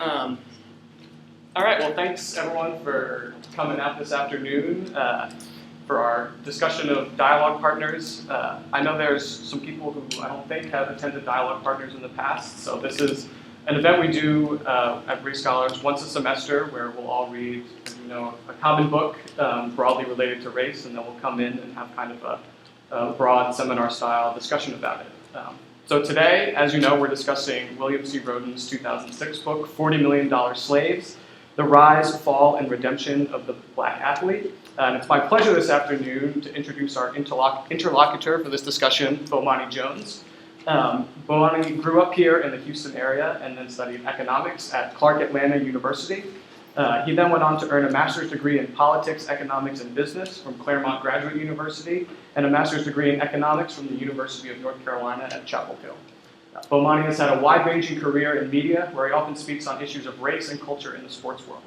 Um, all right, well, thanks everyone for coming out this afternoon for our discussion of dialogue partners. I know there's some people who I don't think have attended dialogue partners in the past, so this is an event we do at Race Scholars once a semester where we'll all read, a common book broadly related to race, and then we'll come in and have kind of a broad seminar-style discussion about it. So today, as you know, we're discussing William C. Rhoden's 2006 book, $40 Million Slaves, The Rise, Fall, and Redemption of the Black Athlete. And it's my pleasure this afternoon to introduce our interlocutor for this discussion, Bomani Jones. Bomani grew up here in the Houston area and then studied economics at Clark Atlanta University. He then went on to earn a master's degree in politics, economics, and business from Claremont Graduate University and a master's degree in economics from the University of North Carolina at Chapel Hill. Bomani has had a wide-ranging career in media where he often speaks on issues of race and culture in the sports world.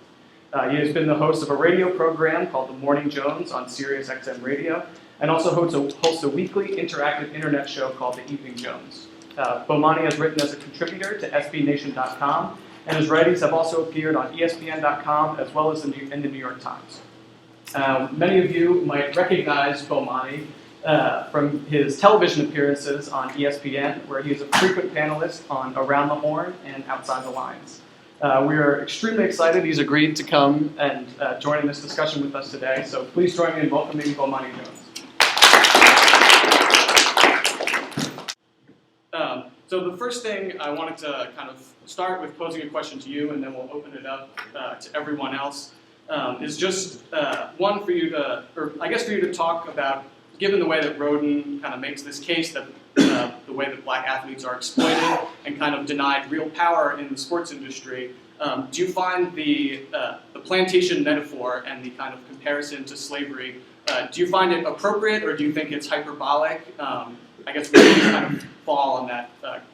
He has been the host of a radio program called The Morning Jones on Sirius XM Radio and also hosts a weekly interactive internet show called The Evening Jones. Bomani has written as a contributor to SBNation.com, and his writings have also appeared on ESPN.com as well as in the New York Times. Many of you might recognize Bomani from his television appearances on ESPN, where he is a frequent panelist on Around the Horn and Outside the Lines. We are extremely excited he's agreed to come and join in this discussion with us today, so please join me in welcoming Bomani Jones. So the first thing I wanted to kind of start with posing a question to you, and then we'll open it up to everyone else, is just one for you to, or I guess for you to talk about, given the way that Rhoden kind of makes this case that the way that black athletes are exploited and kind of denied real power in the sports industry, do you find the plantation metaphor and the kind of comparison to slavery, do you find it appropriate or do you think it's hyperbolic? I guess we can kind of fall on that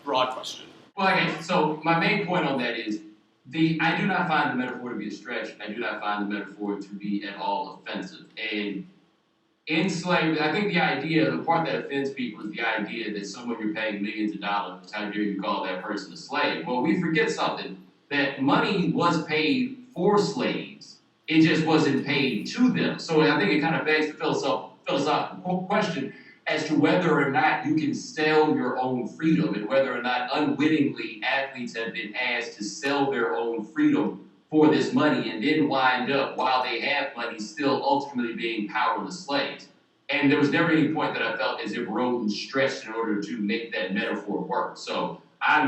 broad question. Well, okay, so my main point on that is I do not find the metaphor to be a stretch. I do not find the metaphor to be at all offensive. And in slavery, I think the part that offends people is the idea that someone you're paying millions of dollars, how dare you call that person a slave? Well, we forget something, that money was paid for slaves. It just wasn't paid to them. So I think it kind of begs the philosophical question as to whether or not you can sell your own freedom and whether or not unwittingly athletes have been asked to sell their own freedom for this money and then wind up, while they have money, still ultimately being powerless slaves. And there was never any point that I felt as if Rhoden stretched in order to make that metaphor work. So I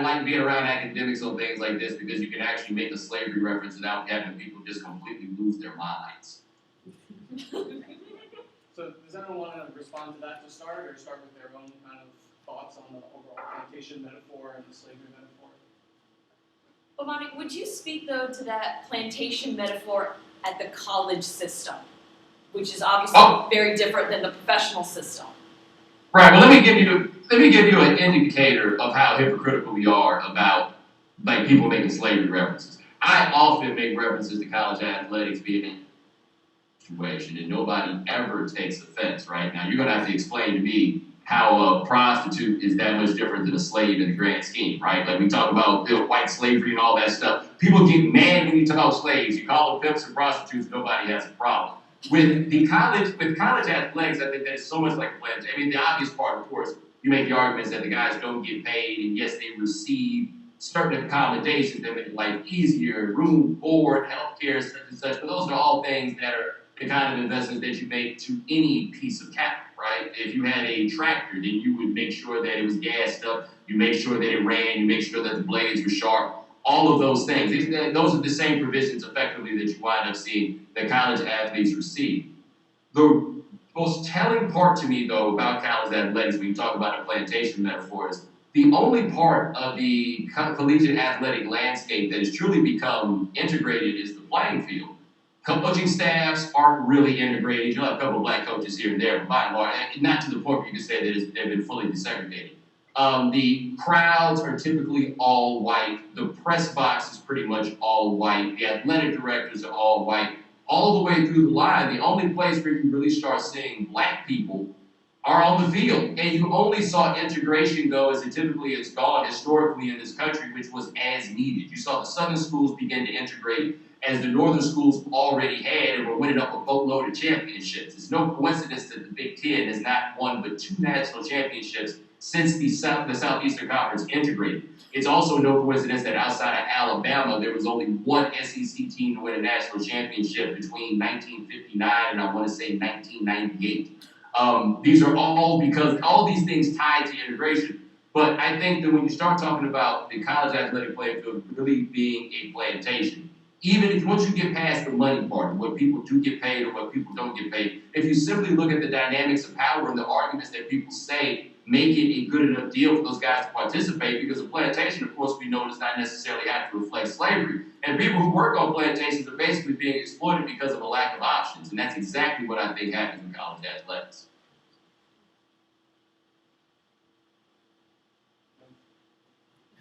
like being around academics on things like this because you can actually make a slavery reference without having people just completely lose their minds. So does anyone want to respond to that to start, or start with their own kind of thoughts on the overall plantation metaphor and the slavery metaphor? Bomani, would you speak, though, to that plantation metaphor at the college system, which is obviously very different than the professional system? Right. Well, let me give you an indicator of how hypocritical we are about people making slavery references. I often make references to college athletics being situation, and nobody ever takes offense. Right now, you're going to have to explain to me how a prostitute is that much different than a slave in the grand scheme, right? Like we talk about white slavery and all that stuff. People get mad when you talk about slaves. You call them pimps and prostitutes, nobody has a problem. With college athletics, I think that's so much like a pledge. I mean, the obvious part, of course, you make the arguments that the guys don't get paid, and yes, they receive certain accommodations that make life easier, room, board, healthcare, such and such. But those are all things that are the kind of investments that you make to any piece of capital, right? If you had a tractor, then you would make sure that it was gassed up, you make sure that it ran, you make sure that the blades were sharp, all of those things. Those are the same provisions effectively that you wind up seeing that college athletes receive. The most telling part to me, though, about college athletics, when you talk about a plantation metaphor, is the only part of the collegiate athletic landscape that has truly become integrated is the playing field. Coaching staffs aren't really integrated. You'll have a couple of black coaches here and there, but by and large, not to the point where you can say that they've been fully desegregated. The crowds are typically all white. The press box is pretty much all white. The athletic directors are all white. All the way through the line, the only place where you really start seeing black people are on the field. And you only saw integration go as it typically has gone historically in this country, which was as needed. You saw the southern schools begin to integrate as the northern schools already had and were winning up a boatload of championships. It's no coincidence that the Big Ten has not won but 2 national championships since the Southeastern Conference integrated. It's also no coincidence that outside of Alabama, there was only one SEC team to win a national championship between 1959 and I want to say 1998. These are all because all these things tied to integration. But I think that when you start talking about the college athletic playing field really being a plantation, even if once you get past the money part, what people do get paid or what people don't get paid, if you simply look at the dynamics of power and the arguments that people say make it a good enough deal for those guys to participate, because a plantation, of course, we know does not necessarily have to reflect slavery. And people who work on plantations are basically being exploited because of a lack of options. And that's exactly what I think happens in college athletics.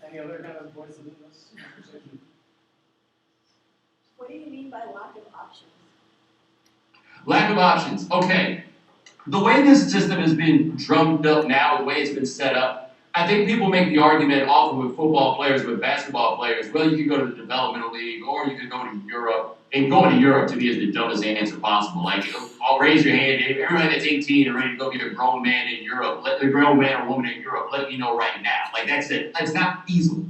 Any other kind of voices in this conversation? What do you mean by lack of options? Lack of options. Okay. The way this system has been drummed up now, the way it's been set up, I think people make the argument often with football players, with basketball players, well, you could go to the developmental league or you could go to Europe. And going to Europe to me is the dumbest answer possible. Like, I'll raise your hand. Everybody that's 18 and ready to go get a grown man in Europe, let the grown man or woman in Europe let me know right now. Like, that's it. That's not feasible.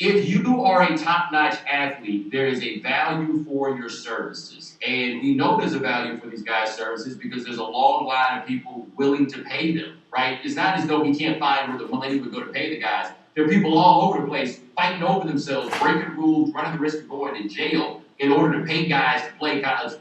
If you are a top-notch athlete, there is a value for your services. And we know there's a value for these guys' services because there's a long line of people willing to pay them, right? It's not as though we can't find where the money would go to pay the guys. There are people all over the place fighting over themselves, breaking rules, running the risk of going to jail in order to pay guys to play college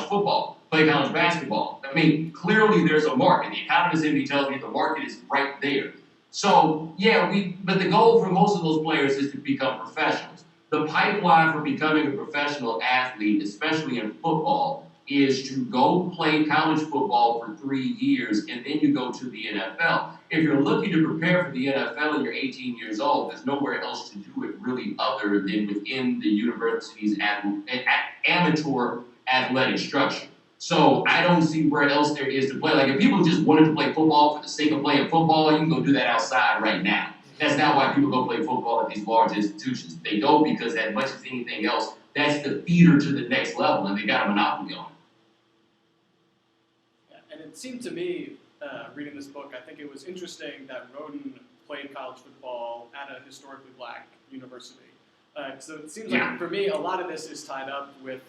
football, play college basketball. I mean, clearly there's a market. The economist in me tells me the market is right there. So, yeah, but the goal for most of those players is to become professionals. The pipeline for becoming a professional athlete, especially in football, is to go play college football for 3 years and then you go to the NFL. If you're looking to prepare for the NFL and you're 18 years old, there's nowhere else to do it really other than within the university's amateur athletic structure. So I don't see where else there is to play. Like, if people just wanted to play football for the sake of playing football, you can go do that outside right now. That's not why people go play football at these large institutions. They go because, as much as anything else, that's the feeder to the next level, and they got a monopoly on it. Yeah, and it seemed to me, reading this book, I think it was interesting that Roden played college football at a historically black university. So it seems like, for me, a lot of this is tied up with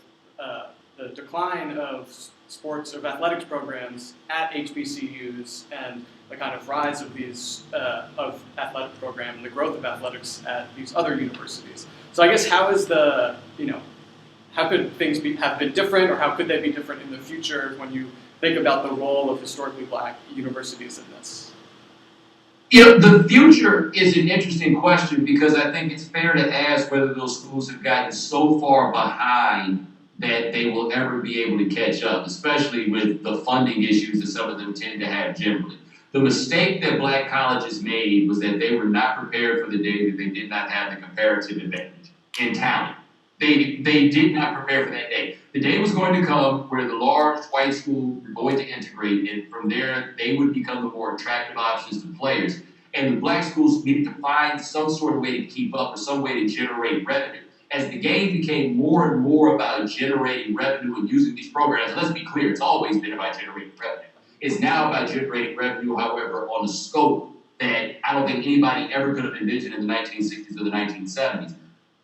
the decline of sports, of athletics programs at HBCUs and the kind of rise of these of athletic program and the growth of athletics at these other universities. So I guess how could things have been different, or how could they be different in the future when you think about the role of historically black universities in this? The future is an interesting question because I think it's fair to ask whether those schools have gotten so far behind that they will ever be able to catch up, especially with the funding issues that some of them tend to have generally. The mistake that black colleges made was that they were not prepared for the day that they did not have the comparative advantage in talent. They did not prepare for that day. The day was going to come where the large white schools were going to integrate, and from there, they would become the more attractive options to players. And the black schools needed to find some sort of way to keep up or some way to generate revenue. As the game became more and more about generating revenue and using these programs, let's be clear, it's always been about generating revenue. It's now about generating revenue, however, on a scope that I don't think anybody ever could have envisioned in the 1960s or the 1970s.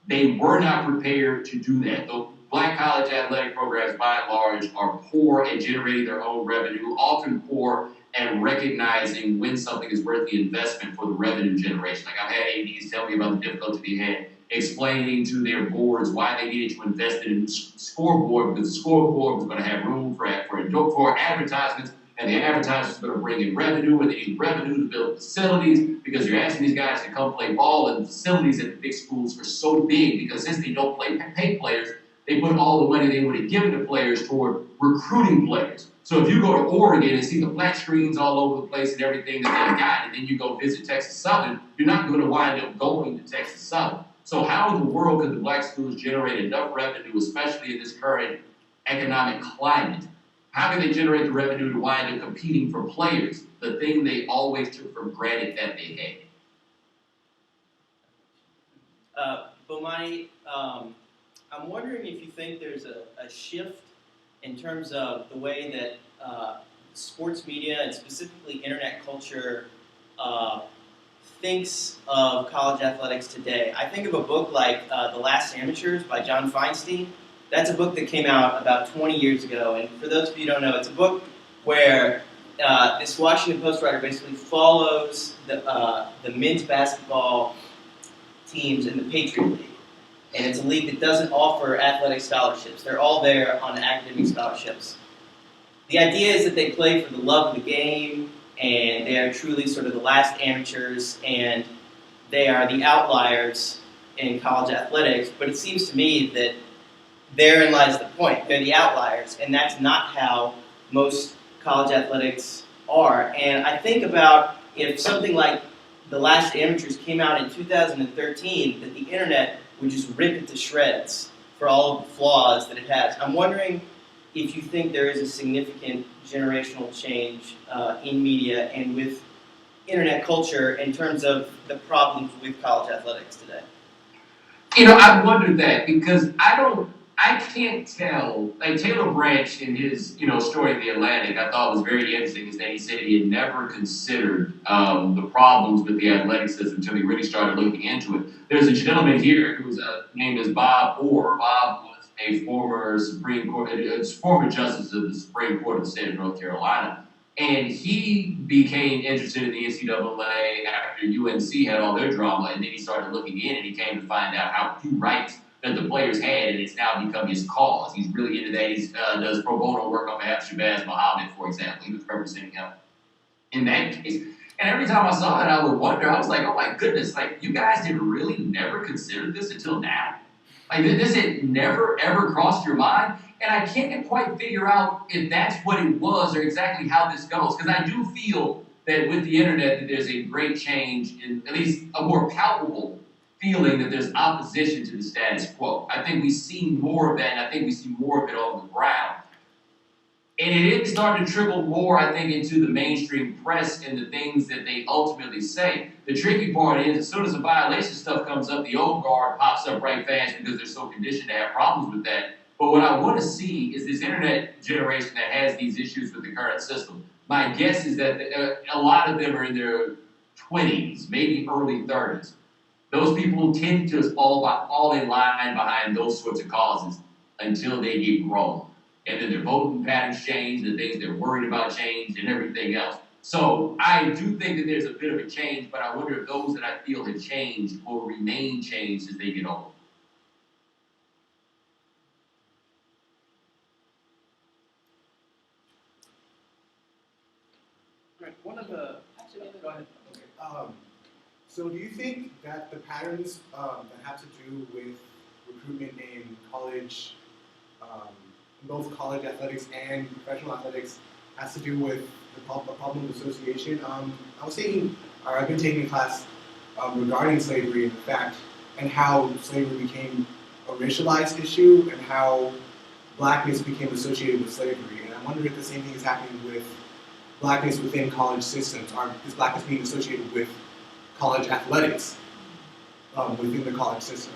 They were not prepared to do that. The black college athletic programs, by and large, are poor at generating their own revenue, often poor at recognizing when something is worth the investment for the revenue generation. Like, I've had ADs tell me about the difficulty they had explaining to their boards why they needed to invest in a new scoreboard, because the scoreboard was going to have room for advertisements, and the advertisements were going to bring in revenue, and they need revenue to build facilities, because you're asking these guys to come play ball, and the facilities at the big schools are so big, because since they don't pay players, they put all the money they would have given to players toward recruiting players. So if you go to Oregon and see the flat screens all over the place and everything that they've got, and then you go visit Texas Southern, you're not going to wind up going to Texas Southern. So how in the world could the black schools generate enough revenue, especially in this current economic climate, How can they generate the revenue to wind up competing for players? The thing they always took for granted that they had. Bomani, I'm wondering if you think there's a shift in terms of the way that sports media and specifically internet culture thinks of college athletics today. I think of a book like The Last Amateurs by John Feinstein. That's a book that came out about 20 years ago, and for those of you who don't know, it's a book where this Washington Post writer basically follows the men's basketball teams in the Patriot League. And it's a league that doesn't offer athletic scholarships. They're all there on academic scholarships. The idea is that they play for the love of the game, and they are truly sort of the last amateurs, and they are the outliers in college athletics. But it seems to me that therein lies the point. They're the outliers, and that's not how most college athletics are. And I think about if something like The Last Amateurs came out in 2013, that the internet would just rip it to shreds for all of the flaws that it has. I'm wondering if you think there is a significant generational change in media and with internet culture in terms of the problems with college athletics today. I wondered that because I can't tell. Like Taylor Branch in his, story in The Atlantic, I thought was very interesting is that he said he had never considered the problems with the athletic system until he really started looking into it. There's a gentleman here whose name is Bob Orr. Bob was a former former justice of the Supreme Court of the state of North Carolina. And he became interested in the NCAA after UNC had all their drama, and then he started looking in and he came to find out how few rights that the players had, and it's now become his cause. He's really into that. He does pro bono work on behalf of Shabazz Muhammad, for example. He was representing him in that case. And every time I saw it, I would wonder, I was like, oh my goodness, like you guys had really never considered this until now? Like this had never ever crossed your mind? And I can't quite figure out if that's what it was or exactly how this goes. Because I do feel that with the internet that there's a great change in at least a more palpable feeling that there's opposition to the status quo. I think we see more of that, and I think we see more of it on the ground. And it is starting to trickle more, I think, into the mainstream press and the things that they ultimately say. The tricky part is, as soon as the violation stuff comes up, the old guard pops up right fast because they're so conditioned to have problems with that. But what I want to see is this internet generation that has these issues with the current system. My guess is that a lot of them are in their 20s, maybe early 30s. Those people tend to fall in line behind those sorts of causes until they get grown. And then their voting patterns change, the things they're worried about change, and everything else. So I do think that there's a bit of a change, but I wonder if those that I feel have changed will remain changed as they get older. Right, one of the... Go ahead. Okay. So do you think that the patterns that have to do with recruitment in college, both college athletics and professional athletics, has to do with the problem of association? I've been taking a class regarding slavery and the fact and how slavery became a racialized issue and how blackness became associated with slavery. And I wonder if the same thing is happening with blackness within college systems. Is blackness being associated with college athletics within the college system?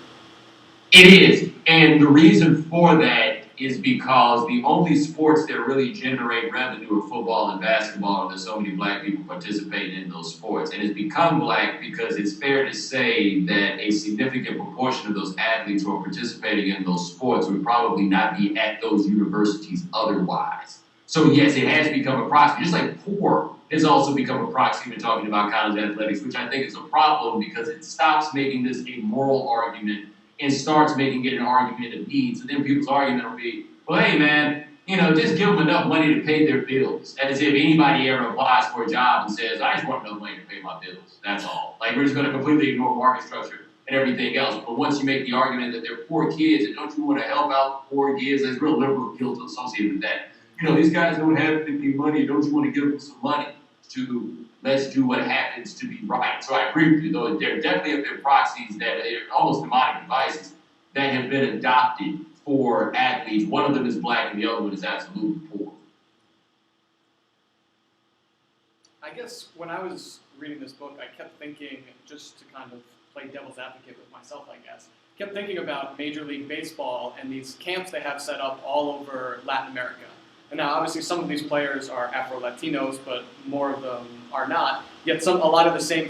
It is, and the reason for that is because the only sports that really generate revenue are football and basketball, and there's so many black people participating in those sports. And it's become black because it's fair to say that a significant proportion of those athletes who are participating in those sports would probably not be at those universities otherwise. So yes, it has become a proxy, just like poor has also become a proxy when talking about college athletics, which I think is a problem because it stops making this a moral argument and starts making it an argument of needs. And then people's argument will be, well, hey, man, just give them enough money to pay their bills. As if anybody ever applies for a job and says, I just want enough money to pay my bills. That's all. Like, we're just going to completely ignore market structure and everything else. But once you make the argument that they're poor kids and don't you want to help out poor kids, there's real liberal guilt associated with that. These guys don't have any money. Don't you want to give them some money to let's do what happens to be right? So I agree with you, though. There definitely have been proxies that are almost demonic devices that have been adopted for athletes. One of them is black and the other one is absolutely poor. I guess when I was reading this book, I kept thinking, just to kind of play devil's advocate with myself, I guess, kept thinking about Major League Baseball and these camps they have set up all over Latin America. And now, obviously, some of these players are Afro-Latinos, but more of them are not. Yet a lot of the same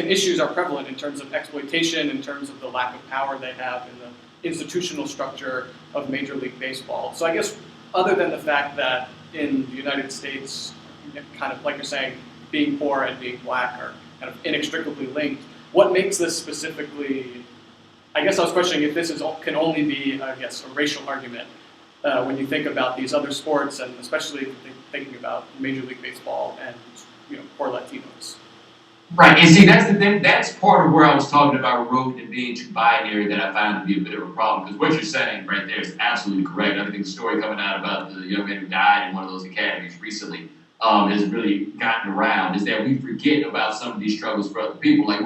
issues are prevalent in terms of exploitation, in terms of the lack of power they have in the institutional structure of Major League Baseball. So I guess, other than the fact that in the United States, kind of like you're saying, being poor and being black are kind of inextricably linked, what makes this specifically, I guess I was questioning if this can only be, I guess, a racial argument when you think about these other sports, and especially thinking about Major League Baseball and poor Latinos. Right, and see, that's the thing. That's part of where I was talking about road and being too binary that I found to be a bit of a problem. Because what you're saying right there is absolutely correct. I think the story coming out about the young man who died in one of those academies recently has really gotten around. Is that we forget about some of these struggles for other people. Like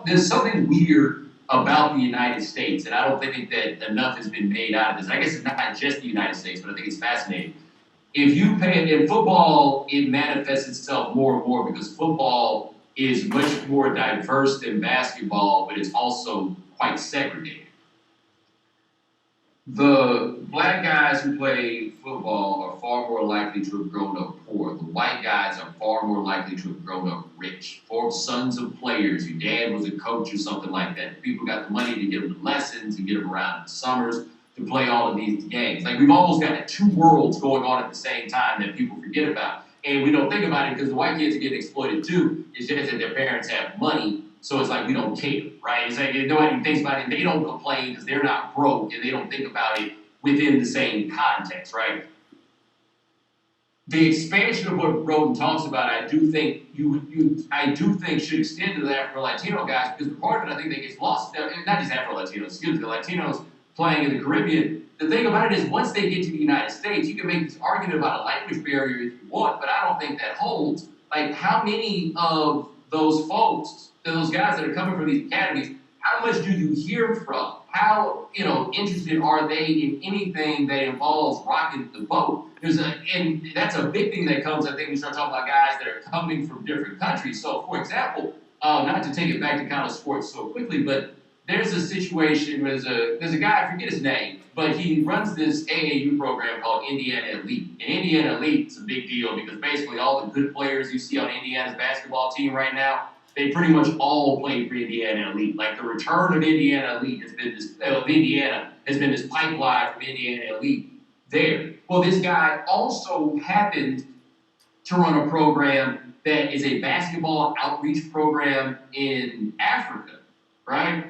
there's something weird about the United States, and I don't think that enough has been made out of this. I guess it's not just the United States, but I think it's fascinating. If you pay in football, it manifests itself more and more because football is much more diverse than basketball, but it's also quite segregated. The black guys who play football are far more likely to have grown up poor. The white guys are far more likely to have grown up rich. Or sons of players, your dad was a coach or something like that. People got the money to get them lessons, to get them around in the summers, to play all of these games. Like we've almost got two worlds going on at the same time that people forget about. And we don't think about it because the white kids are getting exploited too. It's just that their parents have money, so it's like we don't care, right? It's like nobody thinks about it, and they don't complain because they're not broke, and they don't think about it within the same context, right? The expansion of what Roden talks about, I do think should extend to the Afro-Latino guys because part of it I think that gets lost. Not just Afro-Latinos, the Latinos playing in the Caribbean. The thing about it is once they get to the United States, you can make this argument about a language barrier if you want, but I don't think that holds. Like how many of those folks, those guys that are coming from these academies, how much do you hear from? How interested are they in anything that involves rocking the boat? And that's a big thing that comes, I think, when you start talking about guys that are coming from different countries. So, for example, not to take it back to college sports so quickly, but there's a situation where there's a guy, I forget his name, but he runs this AAU program called Indiana Elite. And Indiana Elite is a big deal because basically all the good players you see on Indiana's basketball team right now, they pretty much all played for Indiana Elite. Like the return of Indiana Elite has been this pipeline from Indiana Elite there. Well, this guy also happened to run a program that is a basketball outreach program in Africa, right?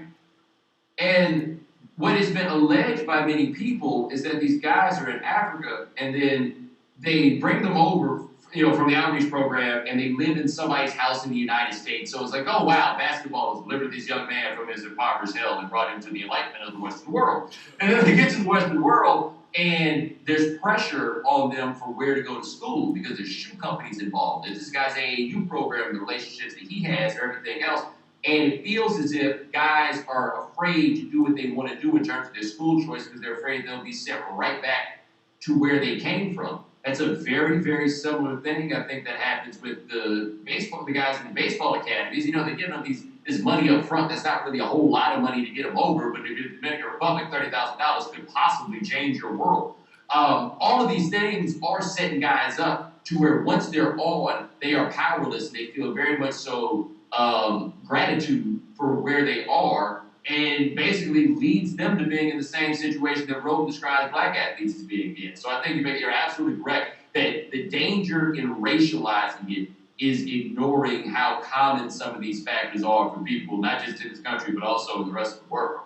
And what has been alleged by many people is that these guys are in Africa and then they bring them over, from the outreach program and they live in somebody's house in the United States. So it's like, oh wow, basketball has delivered this young man from his impoverished hell and brought him to the enlightenment of the Western world. And then they get to the Western world and there's pressure on them for where to go to school because there's shoe companies involved. There's this guy's AAU program, the relationships that he has, or everything else. And it feels as if guys are afraid to do what they want to do in terms of their school choice because they're afraid they'll be sent right back to where they came from. That's a very, very similar thing, I think, that happens with the guys in the baseball academies. They give them this money up front. That's not really a whole lot of money to get them over, but if you're the Dominican Republic, $30,000 could possibly change your world. All of these things are setting guys up to where once they're on, they are powerless. They feel very much so gratitude for where they are, and basically leads them to being in the same situation that Roden describes black athletes as being in. So I think you're absolutely correct that the danger in racializing it is ignoring how common some of these factors are for people, not just in this country, but also in the rest of the world.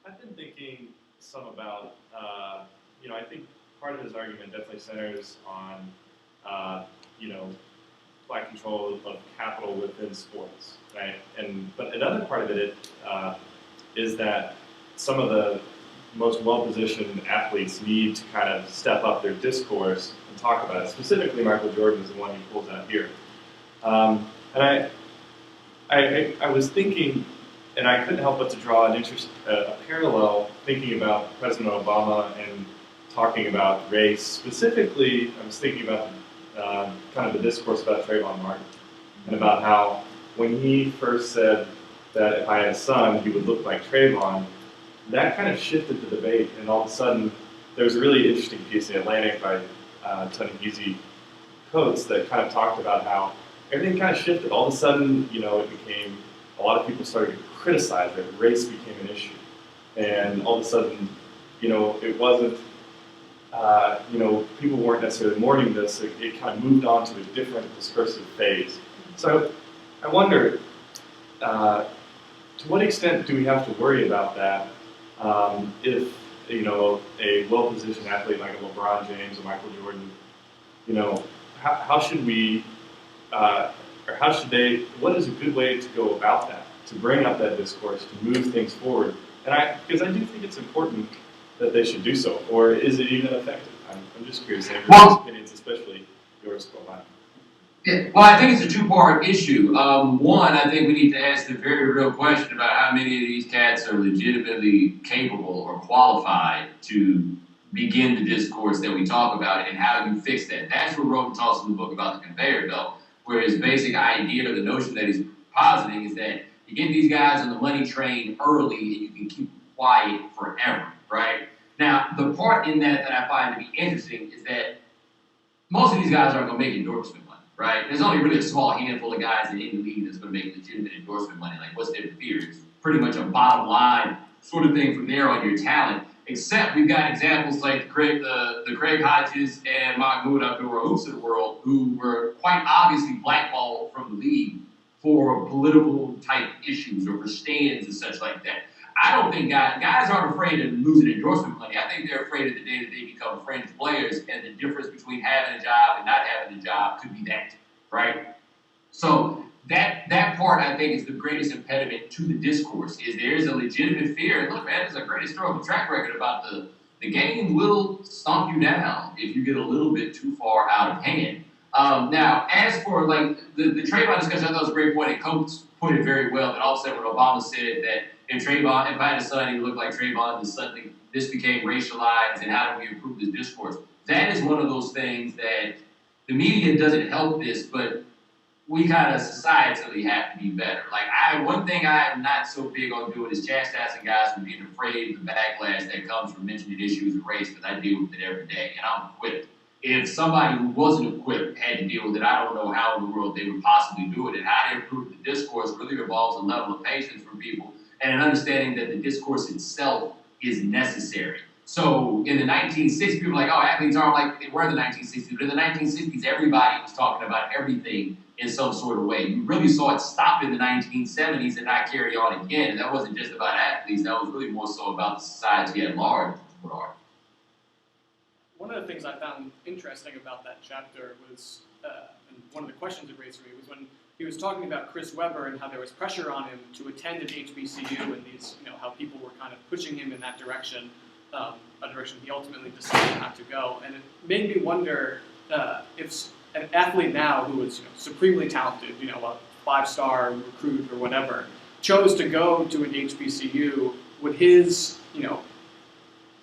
I've been thinking some about, I think part of his argument definitely centers on, black control of capital within sports, right? But another part of it is that some of the most well-positioned athletes need to kind of step up their discourse and talk about it. Specifically, Michael Jordan is the one he pulls out here. And I was thinking, And I couldn't help but to draw a parallel thinking about President Obama and talking about race. Specifically, I was thinking about kind of the discourse about Trayvon Martin and about how when he first said that if I had a son, he would look like Trayvon, that kind of shifted the debate, and all of a sudden, there was a really interesting piece in The Atlantic by Ta-Nehisi Coates that kind of talked about how everything kind of shifted. All of a sudden, it became, a lot of people started to criticize that race became an issue. And all of a sudden, it wasn't, people weren't necessarily mourning this. It kind of moved on to a different discursive phase. So I wonder, to what extent do we have to worry about that if, a well-positioned athlete like a LeBron James or Michael Jordan, how should we, or how should they, what is a good way to go about that, to bring up that discourse, to move things forward? Because I do think it's important that they should do so, or is it even effective? I'm just curious, everyone's opinions, especially yours, Bomani. Yeah, well, I think it's a two-part issue. One, I think we need to ask the very real question about how many of these cats are legitimately capable or qualified to begin the discourse that we talk about, and how you fix that. That's what Rogan talks in the book about the conveyor belt, where his basic idea or the notion that he's positing is that you get these guys on the money train early and you can keep quiet forever, right? Now, the part in that I find to be interesting is that most of these guys aren't going to make endorsement money, right? There's only really a small handful of guys in any league that's going to make legitimate endorsement money. Like, what's their fear? It's pretty much a bottom line sort of thing from there on your talent. Except we've got examples like the Craig Hodges and Mahmoud Abdul-Raufs of the world, who were quite obviously blackballed from the league for political type issues or for stands and such like that. I don't think guys aren't afraid of losing endorsement money. I think they're afraid of the day that they become fringe players, and the difference between having a job and not having a job could be that, right? So that part, I think, is the greatest impediment to the discourse, is there is a legitimate fear. And look, man, there's a great historical track record about the game will stomp you down if you get a little bit too far out of hand. Now, as for like the Trayvon discussion, I thought it was a great point, and Coates put it very well, that all of a sudden when Obama said that if I had a son, he would look like Trayvon, and suddenly this became racialized, and how do we improve this discourse? That is one of those things that the media doesn't help this, but we kind of societally have to be better. Like, one thing I am not so big on doing is chastising guys for being afraid of the backlash that comes from mentioning issues of race, because I deal with it every day, and I'm equipped. If somebody who wasn't equipped had to deal with it, I don't know how in the world they would possibly do it. And how to improve the discourse really involves a level of patience from people and an understanding that the discourse itself is necessary. So in the 1960s, people were like, oh, athletes aren't like they were in the 1960s. But in the 1960s, everybody was talking about everything in some sort of way. You really saw it stop in the 1970s and not carry on again. And that wasn't just about athletes. That was really more so about the society at large. One of the things I found interesting about that chapter was, and one of the questions it raised for me was when he was talking about Chris Webber and how there was pressure on him to attend an HBCU, and these, how people were kind of pushing him in that direction, a direction he ultimately decided not to go. And it made me wonder if an athlete now who is supremely talented, a 5-star recruit or whatever, chose to go to an HBCU, would his,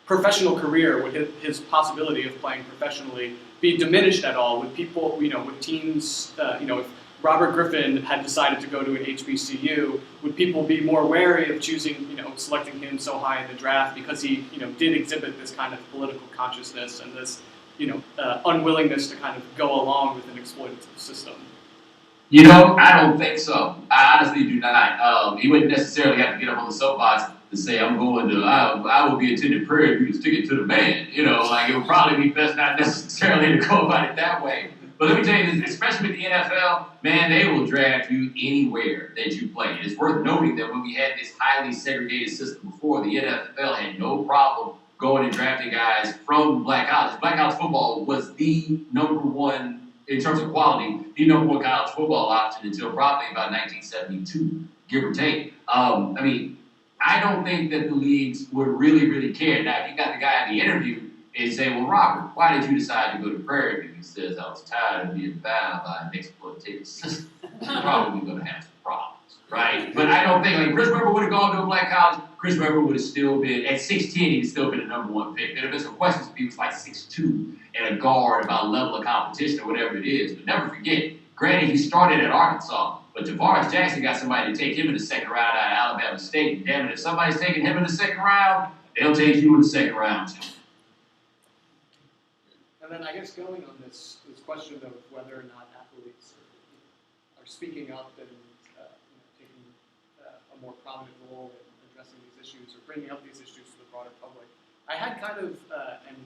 professional career, would his possibility of playing professionally be diminished at all? Would people, would teams, if Robert Griffin had decided to go to an HBCU, would people be more wary of choosing, selecting him so high in the draft because he, did exhibit this kind of political consciousness and this, unwillingness to kind of go along with an exploitative system? I don't think so. I honestly do not. He wouldn't necessarily have to get up on the soapbox to say, I'm going to, I will be attending Prairie View to stick it to the man. It would probably be best not necessarily to go about it that way. But let me tell you this, especially with the NFL, man, they will draft you anywhere that you play. It's worth noting that when we had this highly segregated system before, the NFL had no problem going and drafting guys from black colleges. Black college football was the number one, in terms of quality, the number one college football option until probably about 1972, give or take. I don't think that the leagues would really, really care. Now, if you got the guy in the interview and say, well, Robert, why did you decide to go to Prairie View? He says, I was tired of being bound by an exploitative system. You're probably going to have some problems, right? But I don't think, like, Chris Webber would have gone to a black college. Chris Webber would have still been, at 6'10", he'd still been the number one pick. There'd have been some questions if he was like 6'2", and a guard about level of competition or whatever it is. But never forget, granted, he started at Arkansas, but Javaris Jackson got somebody to take him in the second round out of Alabama State. And damn it, if somebody's taking him in the second round, they'll take you in the second round too. And then I guess going on this question of whether or not athletes are speaking up and taking a more prominent role in addressing these issues or bringing up these issues to the broader public, I had kind of, and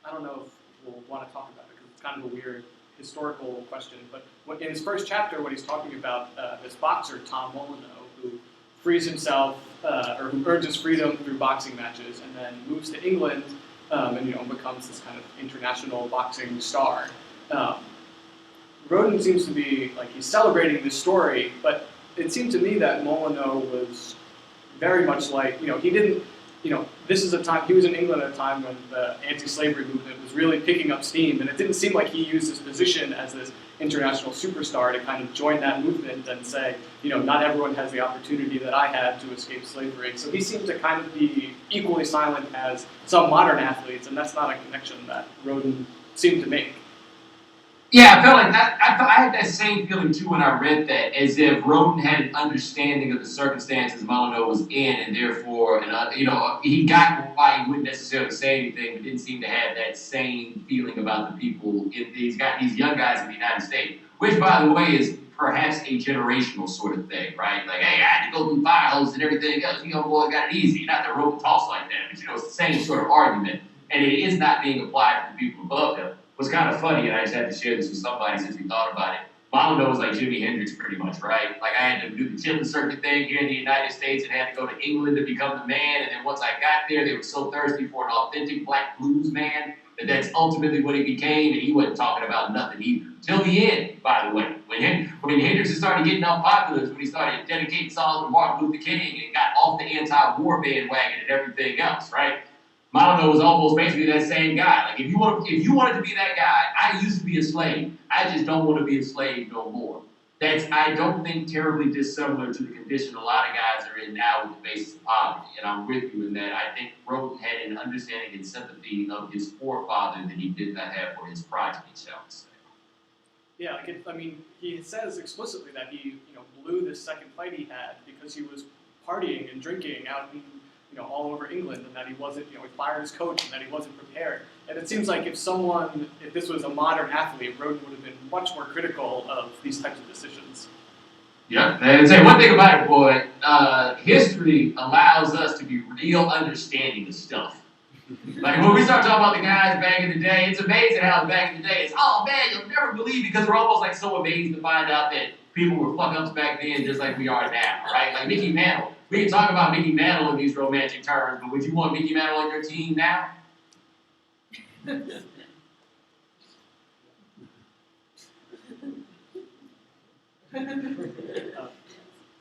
I don't know if we'll want to talk about it because it's kind of a weird historical question, but in his first chapter, when he's talking about this boxer, Tom Molyneux, who frees himself, or who earns his freedom through boxing matches, and then moves to England, and becomes this kind of international boxing star. Roden seems to be like he's celebrating this story, but it seemed to me that Molyneux was very much like he didn't. This is a time, he was in England at a time when the anti-slavery movement was really picking up steam, and it didn't seem like he used his position as this international superstar to kind of join that movement and say, not everyone has the opportunity that I had to escape slavery. So he seemed to kind of be equally silent as some modern athletes, and that's not a connection that Roden seemed to make. Yeah, I felt like that. I had that same feeling too when I read that, as if Roden had an understanding of the circumstances Molyneux was in, and therefore, he got why he wouldn't necessarily say anything, but didn't seem to have that same feeling about the people. He's got these young guys in the United States, which, by the way, is perhaps a generational sort of thing, right? Like, hey, I had to go through fire hose and everything else. Boy, got it easy. Not that Roden talks like that, but it's the same sort of argument, and it is not being applied to the people above him. Was kind of funny, and I just had to share this with somebody since we thought about it. Molyneux was like Jimi Hendrix pretty much, right? Like I had to do the Chitlin Circuit thing here in the United States and had to go to England to become the man, and then once I got there, they were so thirsty for an authentic black blues man that's ultimately what he became, and he wasn't talking about nothing either. Till the end, by the way. When Hendrix started getting unpopular, when he started dedicating songs to Martin Luther King and got off the anti-war bandwagon and everything else, right? Molyneux was almost basically that same guy. Like if you wanted to be that guy, I used to be a slave. I just don't want to be a slave no more. That's, I don't think, terribly dissimilar to the condition a lot of guys are in now with the basis of poverty. And I'm with you in that. I think Roden had an understanding and sympathy of his forefather that he did not have for his progeny, shall we say. Yeah, he says explicitly that he, blew this second fight he had because he was partying and drinking out in all over England, and that he wasn't, he fired his coach, and that he wasn't prepared. And it seems like if this was a modern athlete, Roden would have been much more critical of these types of decisions. Yeah, and say one thing about it, boy, history allows us to be real understanding of stuff. Like when we start talking about the guys back in the day, it's amazing how back in the day, it's, oh man, you'll never believe, because we're almost like so amazed to find out that people were fuck-ups back then just like we are now, right? Like Mickey Mantle. We can talk about Mickey Mantle in these romantic terms, but would you want Mickey Mantle on your team now?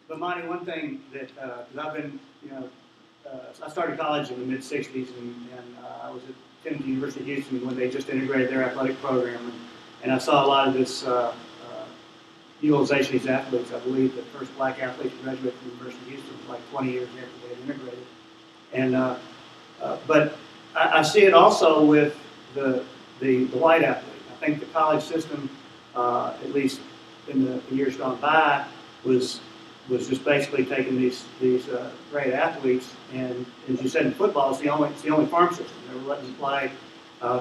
Bomani, one thing that, because I've been, I started college in the mid-'60s, and I was at University of Houston when they just integrated their athletic program, and I saw a lot of this utilization of these athletes. I believe the first black athlete to graduate from the University of Houston was like 20 years after they had integrated. And but I see it also with the white athlete. I think the college system, at least in the years gone by, was just basically taking these great athletes, and as you said in football, it's the only farm system. They were letting them play,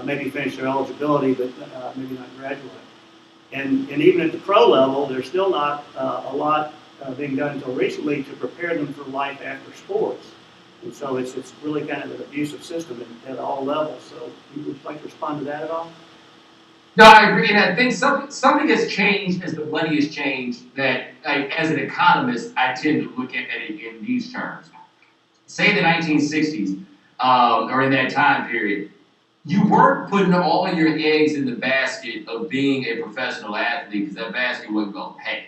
maybe finish their eligibility, but maybe not graduate. And even at the pro level, there's still not a lot being done until recently to prepare them for life after sports. And so it's really kind of an abusive system at all levels. So would you like to respond to that at all? No, I agree, and I think something has changed as the money has changed that, as an economist, I tend to look at it in these terms. Say the 1960s, or in that time period, you weren't putting all your eggs in the basket of being a professional athlete because that basket wasn't going to pay,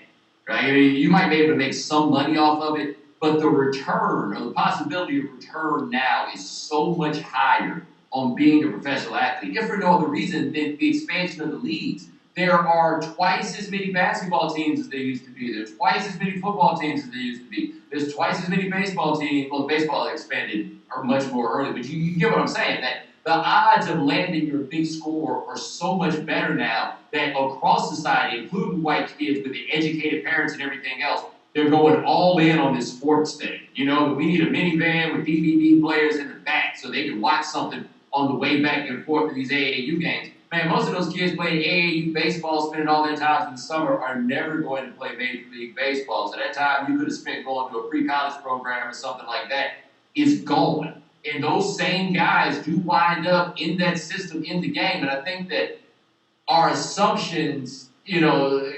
right? I mean, you might be able to make some money off of it, but the return, or the possibility of return now, is so much higher on being a professional athlete, if for no other reason than the expansion of the leagues. there are twice as many basketball teams as there used to be. There's twice as many football teams as there used to be. There's twice as many baseball teams. Well, baseball expanded much more early, but you get what I'm saying. That the odds of landing your big score are so much better now that across society, including white kids with the educated parents and everything else, they're going all in on this sports thing. You know, we need a minivan with DVD players in the back so they can watch something on the way back and forth to these AAU games. Man, most of those kids playing AAU baseball, spending all their time in the summer, are never going to play Major League Baseball. So that time you could have spent going to a pre-college program or something like that is gone. And those same guys do wind up in that system in the game. And I think that our assumptions, you know,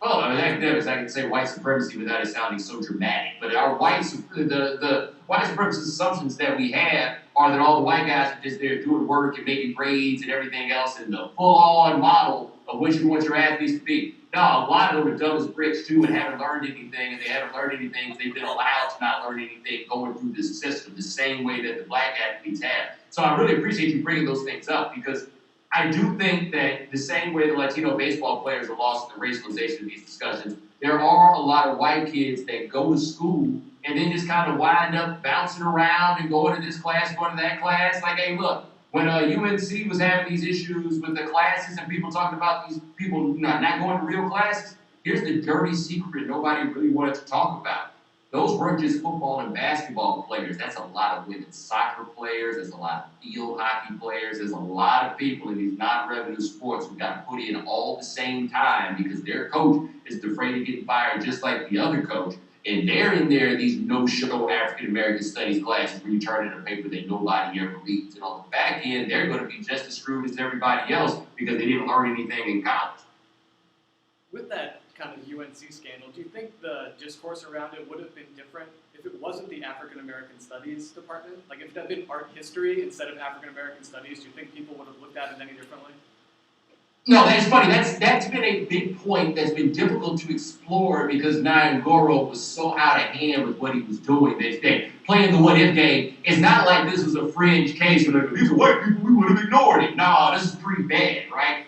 well, I mean, academics, I can say white supremacy without it sounding so dramatic. But our the white supremacist assumptions that we have are that all the white guys are just there doing work and making grades and everything else and the full-on model of what you want your athletes to be. No, a lot of them are dumb as bricks too and haven't learned anything, and they haven't learned anything because they've been allowed to not learn anything going through this system the same way that the black athletes have. So I really appreciate you bringing those things up because I do think that the same way the Latino baseball players are lost in the racialization of these discussions, there are a lot of white kids that go to school and then just kind of wind up bouncing around and going to this class, going to that class. Like, hey, look, when UNC was having these issues with the classes and people talking about these people not going to real classes, here's the dirty secret nobody really wanted to talk about. Those weren't just football and basketball players. That's a lot of women's soccer players. There's a lot of field hockey players. There's a lot of people in these non-revenue sports who got to put in all the same time because their coach is afraid of getting fired just like the other coach. And they're in there, these no-show African-American studies classes where you turn in a paper that nobody ever reads. And on the back end, they're going to be just as screwed as everybody else because they didn't learn anything in college. With that kind of UNC scandal, do you think the discourse around it would have been different if it wasn't the African American Studies department? Like if it had been art history instead of African American Studies, do you think people would have looked at it any differently? No, that's funny. That's been a big point that's been difficult to explore because Nyangoro was so out of hand with what he was doing that day. Playing the what-if game, it's not like this was a fringe case where like, these are white people, we would have ignored it. No, this is pretty bad, right?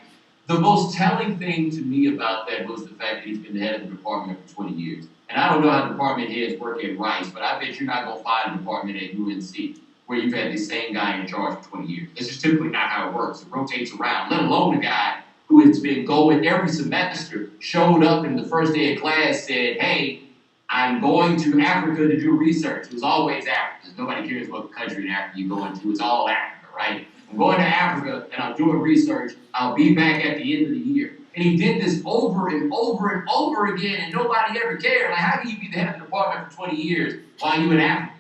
The most telling thing to me about that was the fact that he's been the head of the department for 20 years. And I don't know how department heads work at Rice, but I bet you're not going to find a department at UNC where you've had the same guy in charge for 20 years. It's just typically not how it works. It rotates around, let alone a guy who has been going every semester, showed up in the first day of class, said, hey, I'm going to Africa to do research. It was always Africa, because nobody cares what country in Africa you're going to. It's all Africa, right? I'm going to Africa, and I'm doing research. I'll be back at the end of the year. And he did this over and over and over again, and nobody ever cared. Like, how can you be the head of the department for 20 years while you're in Africa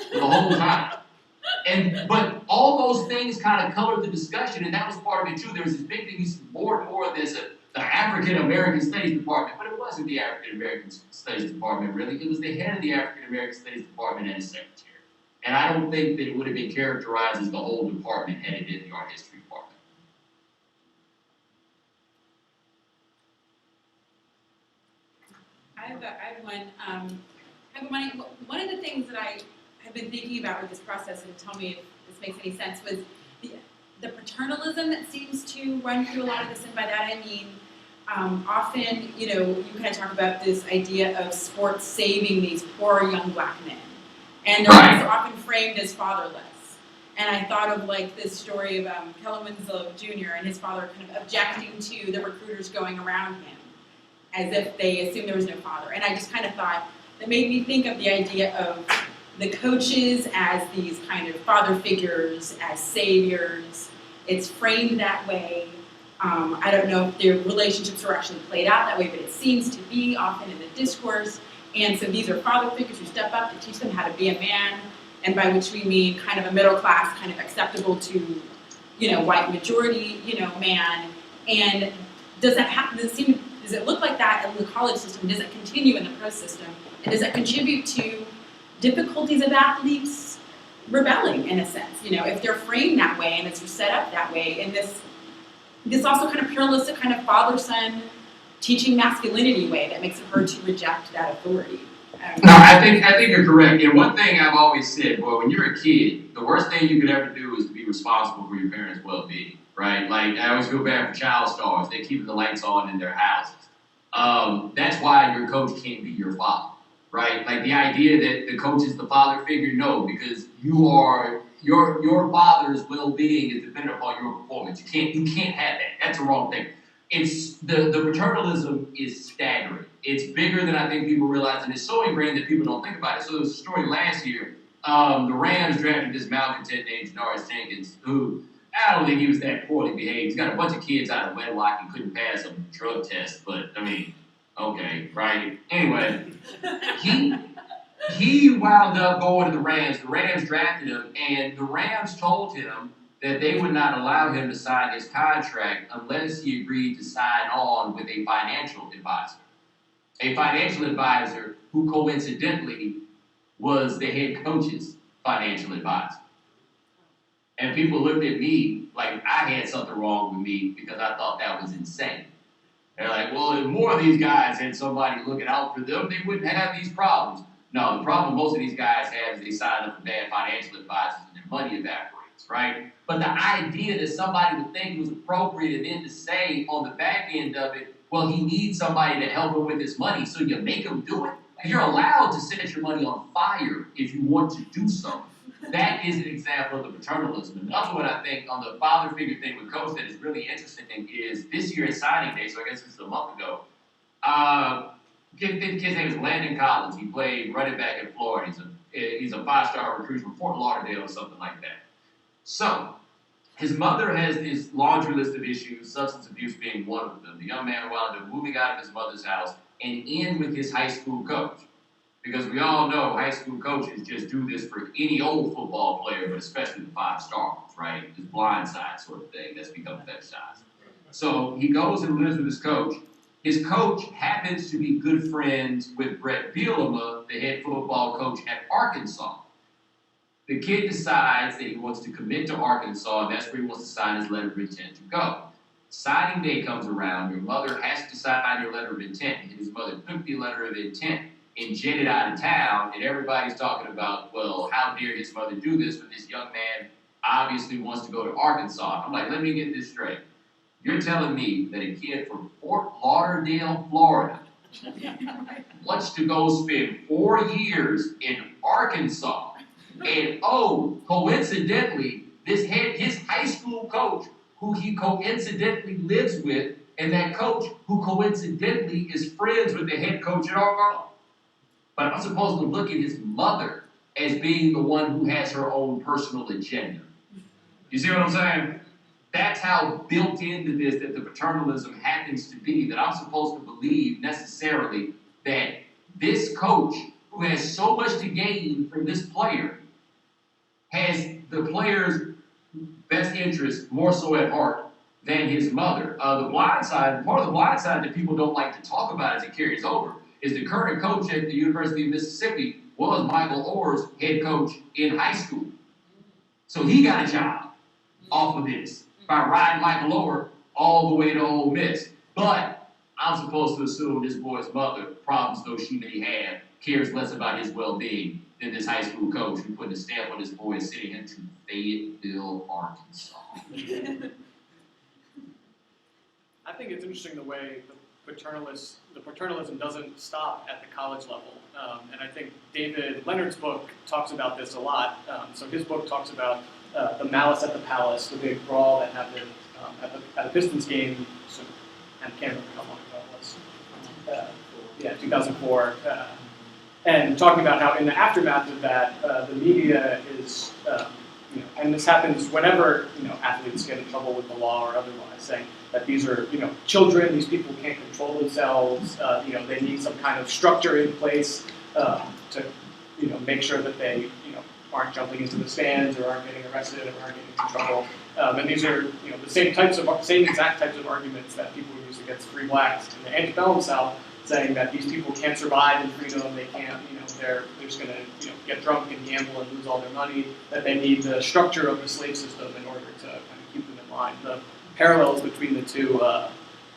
for the whole time? But all those things kind of colored the discussion, and that was part of it too. There was this big thing, more and more of this, the African American Studies Department, but it wasn't the African American Studies Department really. It was the head of the African American Studies Department and his secretary. And I don't think that it would have been characterized as the whole department headed in the art history department. I have one. One of the things that I have been thinking about with this process, and tell me if this makes any sense, was the paternalism that seems to run through a lot of this. And by that I mean, often, you kind of talk about this idea of sports saving these poor young black men. And they're also often framed as fatherless. And I thought of like this story of Kellen Winslow Jr. and his father kind of objecting to the recruiters going around him as if they assumed there was no father. And I just kind of thought, that made me think of the idea of the coaches as these kind of father figures, as saviors. It's framed that way. I don't know if their relationships are actually played out that way, but it seems to be often in the discourse. And so these are father figures who step up to teach them how to be a man, and by which we mean kind of a middle class, kind of acceptable to, white majority, man. And does that happen? Does it look like that in the college system? Does it continue in the pro system? And does it contribute to difficulties of athletes rebelling in a sense? If they're framed that way and it's set up that way, and this also kind of pluralistic kind of father-son teaching masculinity way that makes it hard to reject that authority. No, I think you're correct. And one thing I've always said, boy, when you're a kid, the worst thing you could ever do is to be responsible for your parents' well-being. right? Like, I always feel bad for child stars. They're keeping the lights on in their houses. That's why your coach can't be your father, right? Like, the idea that the coach is the father figure, no, because you are, your father's well-being is dependent upon your performance. You can't have that. That's the wrong thing. It's, the paternalism is staggering. It's bigger than I think people realize, and it's so ingrained that people don't think about it. So there was a story last year. The Rams drafted this malcontent named Janoris Jenkins, who I don't think he was that poorly behaved. He's got a bunch of kids out of wedlock and couldn't pass a drug test, but I mean, okay, right? Anyway, he wound up going to the Rams. The Rams drafted him, and the Rams told him that they would not allow him to sign his contract unless he agreed to sign on with a financial advisor. A financial advisor who coincidentally was the head coach's financial advisor. And people looked at me like I had something wrong with me because I thought that was insane. They're like, well, if more of these guys had somebody looking out for them, they wouldn't have these problems. No, the problem most of these guys have is they sign up for bad financial advisors and their money evaporates, right? But the idea that somebody would think it was appropriate and then to say on the back end of it, well, he needs somebody to help him with his money, so you make him do it. You're allowed to set your money on fire if you want to do so. That is an example of the paternalism. Another one I think on the father figure thing with Coach that is really interesting is this year at signing day, so I guess this is a month ago. Kid's name is Landon Collins. He played running back in Florida. He's a 5-star recruit from Fort Lauderdale or something like that. So, his mother has this laundry list of issues, substance abuse being one of them. The young man wound up moving out of his mother's house and in with his high school coach. Because we all know high school coaches just do this for any old football player, but especially the 5-stars, right? This blindside sort of thing that's become fetishized. So he goes and lives with his coach. His coach happens to be good friends with Brett Bielema, the head football coach at Arkansas. The kid decides that he wants to commit to Arkansas, and that's where he wants to sign his letter of intent to go. Signing day comes around. Your mother has to sign your letter of intent. And his mother took the letter of intent and jetted out of town, and everybody's talking about, well, how dare his mother do this when this young man obviously wants to go to Arkansas. I'm like, let me get this straight. You're telling me that a kid from Fort Lauderdale, Florida, wants to go spend 4 years in Arkansas, and coincidentally, his high school coach, who he coincidentally lives with, and that coach who coincidentally is friends with the head coach at Arkansas. But I'm supposed to look at his mother as being the one who has her own personal agenda. You see what I'm saying? That's how built into this that the paternalism happens to be, that I'm supposed to believe necessarily that this coach, who has so much to gain from this player, has the player's best interest more so at heart than his mother. Part of the blind side that people don't like to talk about as it carries over is the current coach at the University of Mississippi was Michael Orr's head coach in high school. So he got a job off of this by riding Michael Orr all the way to Ole Miss. But I'm supposed to assume this boy's mother, problems though she may have, cares less about his well-being than this high school coach who put a stamp on his boy and sending him to Fayetteville, Arkansas. I think it's interesting the way the paternalism doesn't stop at the college level. And I think David Leonard's book talks about this a lot. So his book talks about the malice at the palace, the big brawl that happened at a Pistons game. So I can't remember how long ago it was. 2004. And talking about how in the aftermath of that, the media is, and this happens whenever, athletes get in trouble with the law or otherwise, saying that these are, children, these people can't control themselves, they need some kind of structure in place to, make sure that they, aren't jumping into the stands or aren't getting arrested or aren't getting into trouble. And these are, the same exact types of arguments that people use against free blacks in the antebellum South, saying that these people can't survive in freedom, they can't, they're just going to, get drunk and gamble and lose all their money, that they need the structure of the slave system in order to kind of keep them in line. The parallels between the two,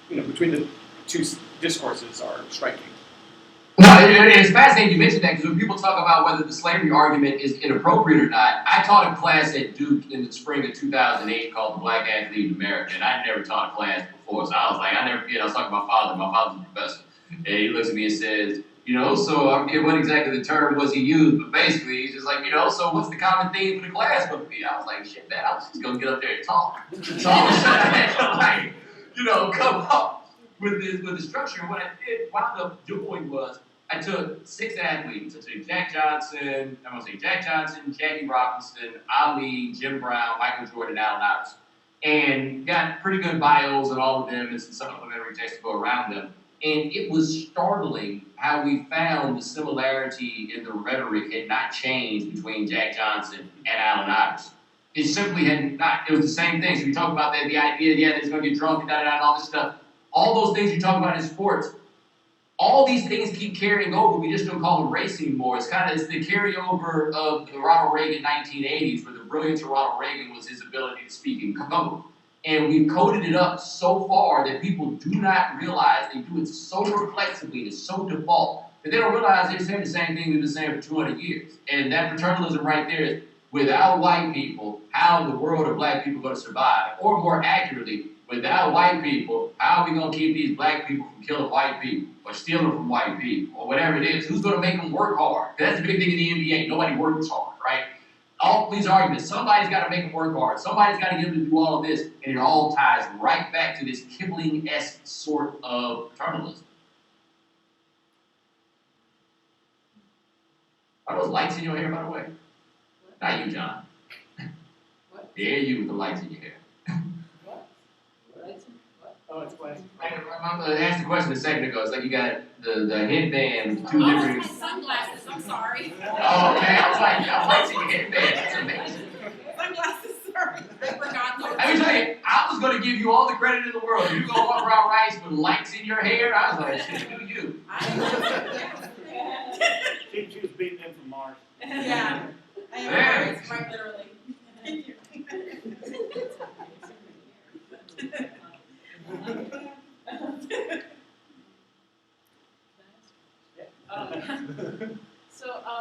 between the two discourses are striking. No, it's fascinating you mentioned that because when people talk about whether the slavery argument is inappropriate or not, I taught a class at Duke in the spring of 2008 called the Black Athlete in America, and I'd never taught a class before, so I was like, I never forget, I was talking to my father. My father's a professor, and he looks at me and says, so I forget what exactly the term was he used, but basically he's just like, so what's the common theme for the class going to be? I was like, shit, man, I was just going to get up there and talk. So all of a sudden I had to, like, come up with the structure. And what I did, wound up doing was, I took 6 athletes. I took Jack Johnson, Jackie Robinson, Ali, Jim Brown, Michael Jordan, Allen Iverson, and got pretty good bios on all of them and some supplementary text to go around them. And it was startling how we found the similarity in the rhetoric had not changed between Jack Johnson and Allen Iverson. It simply had not. It was the same thing. So we talk about that, the idea, that he's going to get drunk and and all this stuff. All those things you talk about in sports, all these things keep carrying over. We just don't call them race anymore. It's the carryover of the Ronald Reagan 1980s, where the brilliance of Ronald Reagan was his ability to speak in code. And we've coded it up so far that people do not realize they do it so reflexively, it's so default, that they don't realize they're saying the same thing they've been saying for 200 years. And that paternalism right there is, without white people, how in the world are black people going to survive? Or more accurately, without white people, how are we going to keep these black people from killing white people or stealing from white people or whatever it is? Who's going to make them work hard? Because that's the big thing in the NBA. Nobody works hard, right? All these arguments, somebody's got to make them work hard. Somebody's got to get them to do all of this. And it all ties right back to this Kipling-esque sort of paternalism. Are those lights in your hair, by the way? Not you, John. What? Yeah, you with the lights in your hair. What? Oh, it's funny. I asked the question a second ago. It's like you got the headband with two Oh, different. it's my sunglasses. I'm sorry. Oh, okay. I was like, I'm lights in your headband. That's amazing. Sunglasses, sorry. I forgot those. Let me tell you, I was going to give you all the credit in the world. You go walk around Rice with lights in your hair. I was like, shit, do you? She was beating them from Mars. Yeah. I am Yeah. Mars, quite literally. Thank you.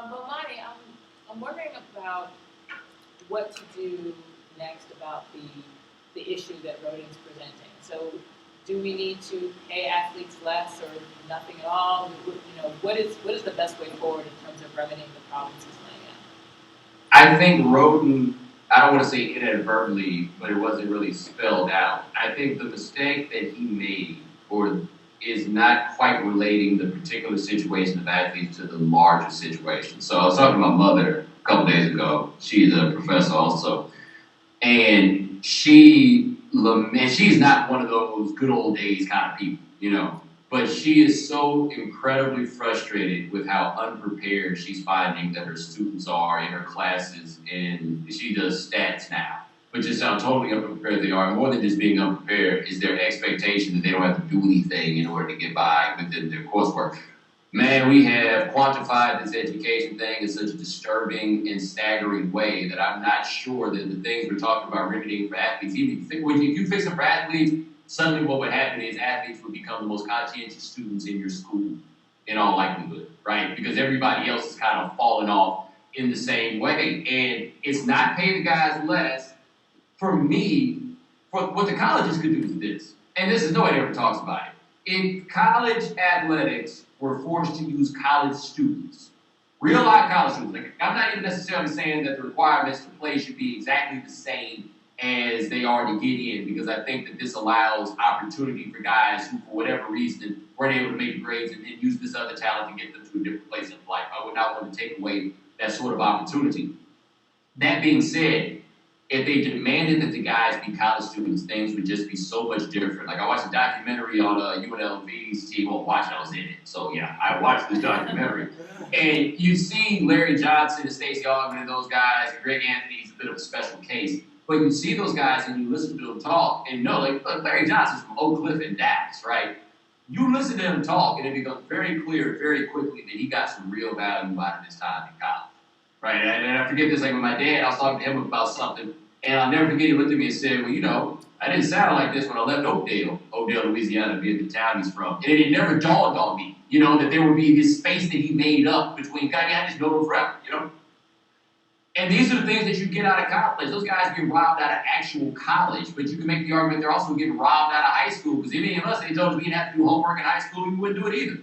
Bomani, I'm wondering about what to do next about the issue that Rodin's presenting. So, do we need to pay athletes less or nothing at all? What is the best way forward in terms of remedying the problems he's laying out? I think Rodin, I don't want to say inadvertently, but it wasn't really spelled out. I think the mistake that he made is not quite relating the particular situation of athletes to the larger situation. So I was talking to my mother a couple days ago. She's a professor also. And she's not one of those good old days kind of people, But she is so incredibly frustrated with how unprepared she's finding that her students are in her classes, and she does stats now. But just how totally unprepared they are. More than just being unprepared is their expectation that they don't have to do anything in order to get by within their coursework. Man, we have quantified this education thing in such a disturbing and staggering way that I'm not sure that the things we're talking about remedying for athletes, even if you fix it for athletes, suddenly what would happen is athletes would become the most conscientious students in your school, in all likelihood, right? Because everybody else is kind of falling off in the same way. And it's not pay the guys less. For me, what the colleges could do is this, and this is nobody ever talks about it. If college athletics were forced to use college students, real life college students, I'm not even necessarily saying that the requirements to play should be exactly the same as they are to get in, because I think that this allows opportunity for guys who, for whatever reason, weren't able to make grades and then use this other talent to get them to a different place in life. I would not want to take away that sort of opportunity. That being said, if they demanded that the guys be college students, things would just be so much different. Like, I watched a documentary on UNLV's team. Well, I was in it. So, yeah, I watched this documentary. And you see Larry Johnson and Stacey Augmon and those guys, and Greg Anthony's a bit of a special case. But you see those guys and you listen to them talk, and look, Larry Johnson's from Oak Cliff and Dallas, right? You listen to him talk, and it becomes very clear very quickly that he got some real value out of his time in college. Right, and I forget this, like with my dad, I was talking to him about something, and I'll never forget, he looked at me and said, well, I didn't sound like this when I left Oakdale, Louisiana, being the town he's from. And it never dawned on me, that there would be this space that he made up between guys. I just know him forever. And these are the things that you get out of college. Those guys get robbed out of actual college, but you can make the argument they're also getting robbed out of high school, because if any of us, they told us we didn't have to do homework in high school, we wouldn't do it either.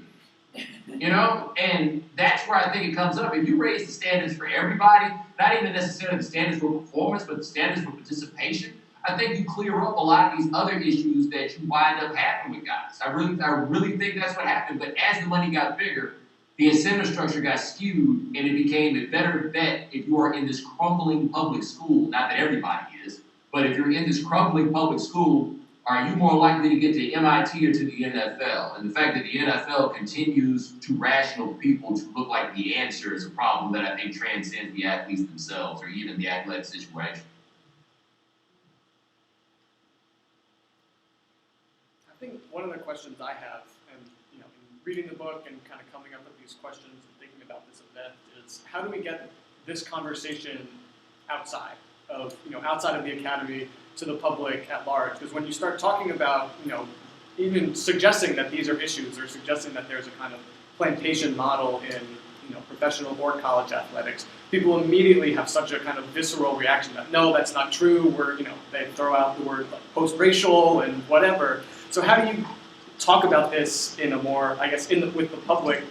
And that's where I think it comes up. If you raise the standards for everybody, not even necessarily the standards for performance, but the standards for participation, I think you clear up a lot of these other issues that you wind up having with guys. I really think that's what happened. But as the money got bigger, the incentive structure got skewed, and it became a better bet if you are in this crumbling public school. Not that everybody is, but if you're in this crumbling public school, are you more likely to get to MIT or to the NFL? And the fact that the NFL continues to rational people to look like the answer is a problem that I think transcends the athletes themselves or even the athletic situation. I think one of the questions I have, and in reading the book and kind of coming up with these questions and thinking about this event, is how do we get this conversation outside of the academy to the public at large? Because when you start talking about even suggesting that these are issues or suggesting that there's a kind of plantation model in professional or college athletics, people immediately have such a kind of visceral reaction that no, that's not true. They throw out the word like post-racial and whatever. So how do you talk about this in a more, with the public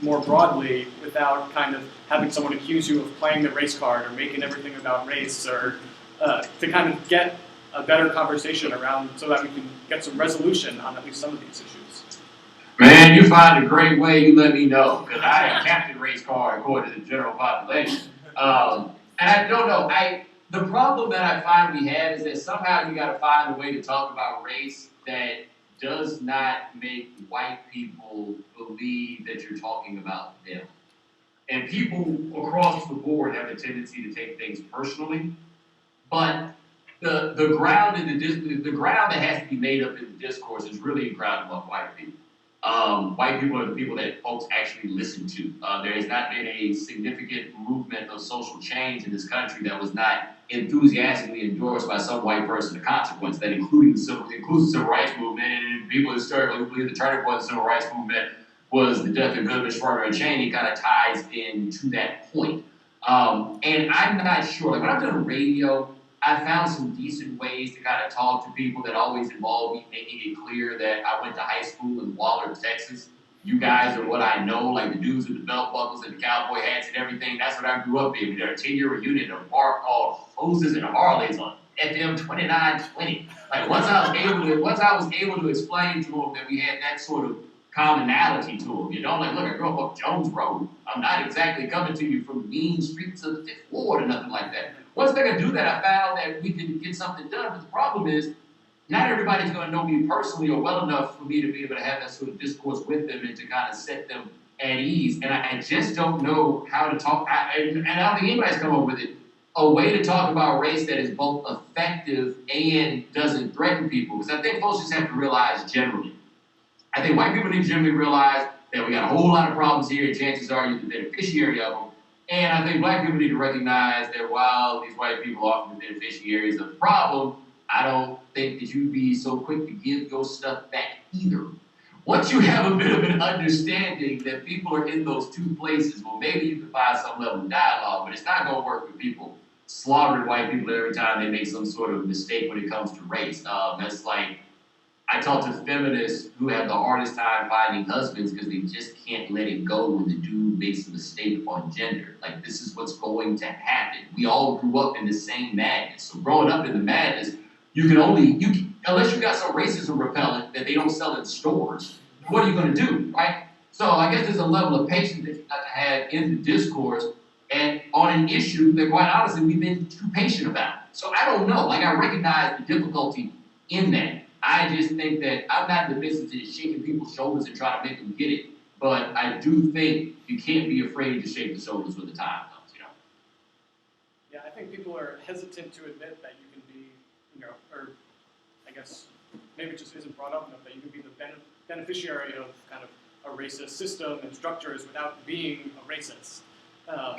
more broadly, without kind of having someone accuse you of playing the race card or making everything about race, or to kind of get a better conversation around so that we can get some resolution on at least some of these issues? Man, you find a great way, you let me know, because I am Captain Race Car according to the general population. And I don't know, the problem that I find we have is that somehow you got to find a way to talk about race that does not make white people believe that you're talking about them. And people across the board have a tendency to take things personally, but the ground that has to be made up in the discourse is really a ground among white people. White people are the people that folks actually listen to. There has not been a significant movement of social change in this country that was not enthusiastically endorsed by some white person of consequence, that includes the civil rights movement, and people historically believe the turning point of the civil rights movement was the death of Goodman, Schroeder, and Cheney. Kind of ties into that point. And I'm not sure. Like when I've done radio, I found some decent ways to kind of talk to people that always involve me making it clear that I went to high school in Waller, Texas. You guys are what I know, like the dudes with the belt buckles and the cowboy hats and everything. That's what I grew up in. We did a 10-year reunion at a bar called Hoses and Harleys on FM 2920. Like once I was able to explain to them that we had that sort of commonality to them, like look, I grew up on Jones Road. I'm not exactly coming to you from mean streets of the Fifth Ward or nothing like that. Once I could do that, I found that we could get something done. But the problem is, not everybody's going to know me personally or well enough for me to be able to have that sort of discourse with them and to kind of set them at ease. And I just don't know how to talk. And I don't think anybody's come up with it. A way to talk about race that is both effective and doesn't threaten people. Because I think folks just have to realize generally. I think white people need to generally realize that we got a whole lot of problems here, and chances are you're the beneficiary of them. And I think black people need to recognize that while these white people are often the beneficiaries of the problem, I don't think that you'd be so quick to give your stuff back either. Once you have a bit of an understanding that people are in those two places, well, maybe you can find some level of dialogue, but it's not going to work with people slaughtering white people every time they make some sort of mistake when it comes to race. That's like, I talk to feminists who have the hardest time finding husbands because they just can't let it go when the dude makes a mistake on gender. Like, this is what's going to happen. We all grew up in the same madness. So growing up in the madness, unless you got some racism repellent that they don't sell in stores, what are you going to do, right? So I guess there's a level of patience that you got to have in the discourse and on an issue that, quite honestly, we've been too patient about. So I don't know. Like, I recognize the difficulty in that. I just think that I'm not in the business of shaking people's shoulders and trying to make them get it. But I do think you can't be afraid to shake the shoulders when the time comes, Yeah, I think people are hesitant to admit that you can be, or I guess maybe it just isn't brought up enough, that you can be the beneficiary of kind of a racist system and structures without being a racist.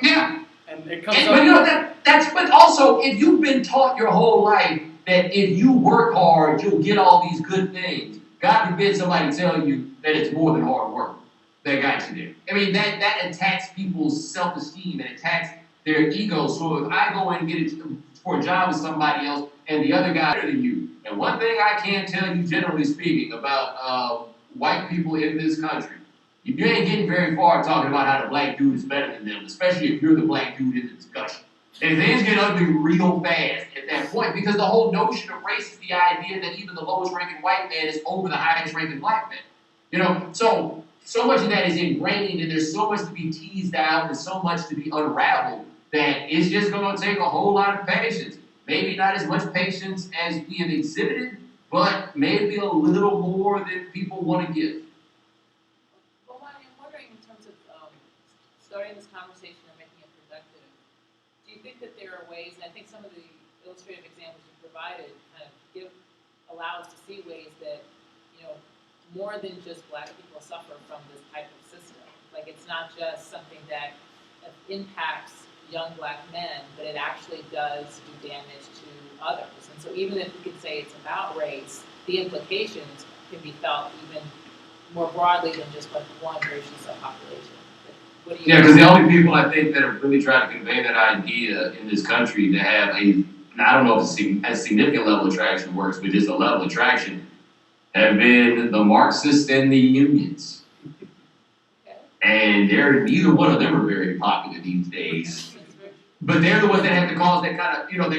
Yeah. And it comes But that's but also, if you've been taught your whole life that if you work hard, you'll get all these good things. God forbid somebody tell you that it's more than hard work that got you there. I mean, that attacks people's self-esteem and attacks their ego. So if I go in and get it for a job with somebody else and the other guy better than you, and one thing I can tell you, generally speaking, about white people in this country, you ain't getting very far talking about how the black dude is better than them, especially if you're the black dude in the discussion. And things get ugly real fast at that point, because the whole notion of race is the idea that even the lowest ranking white man is over the highest ranking black man. You know, so much of that is ingrained, and there's so much to be teased out and so much to be unraveled that it's just going to take a whole lot of patience. Maybe not as much patience as we have exhibited, but maybe a little more than people want to give. Well, I'm wondering in terms of starting this conversation and making it productive, do you think that there are ways, and I think some of the illustrative examples you provided kind of allow us to see ways that, you know, more than just black people suffer from this type of system. Like, it's not just something that impacts young black men, but it actually does do damage to others. And so even if we could say it's about race, the implications can be felt even more broadly than just like one racial subpopulation. What do you Because the only people I think that are really trying to convey that idea in this country to have I don't know if a significant level of traction works, but just a level of traction, have been the Marxists and the unions. And neither one of them are very popular these days. But they're the ones that have to cause that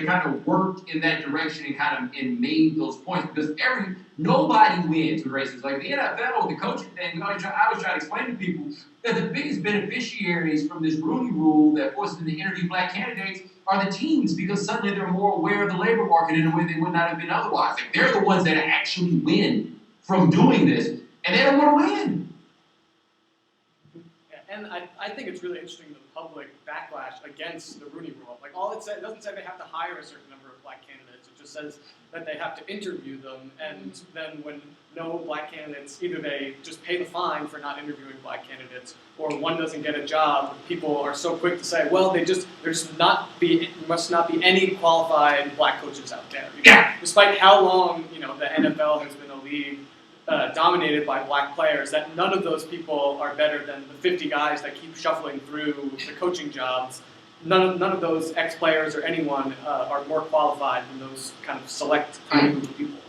kind of worked in that direction and made those points, because nobody wins with racism. Like the NFL, the coaching thing, I was trying to explain to people that the biggest beneficiaries from this Rooney Rule that forces them to interview black candidates are the teams, because suddenly they're more aware of the labor market in a way they would not have been otherwise. Like they're the ones that actually win from doing this, and they don't want to win. And I think it's really interesting the public backlash against the Rooney Rule. Like it doesn't say they have to hire a certain number of black candidates. It just says that they have to interview them, and then when no black candidates, either they just pay the fine for not interviewing black candidates, or one doesn't get a job. People are so quick to say, well, there must not be any qualified black coaches out there. Despite how long the NFL has been a league dominated by black players, that none of those people are better than the 50 guys that keep shuffling through the coaching jobs. None of those ex-players or anyone are more qualified than those kind of select tiny group of people.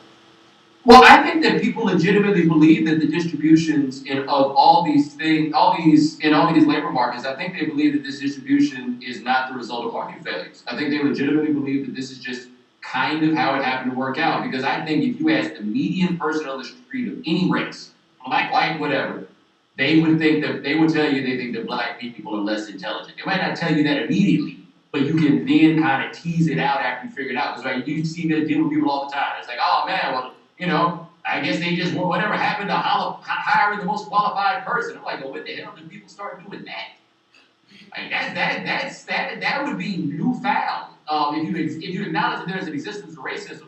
Well, I think that people legitimately believe that the distributions of all these labor markets, I think they believe that this distribution is not the result of market failures. I think they legitimately believe that this is just kind of how it happened to work out. Because I think if you ask the median person on the street of any race, black, white, whatever, they would tell you they think that black people are less intelligent. They might not tell you that immediately, but you can then kind of tease it out after you figure it out. Because you see that deal with people all the time. It's like, oh man, well, I guess they just whatever happened to hiring the most qualified person. I'm like, well, when the hell did people start doing that? Like that would be newfound. If you acknowledge that there's an existence of racism,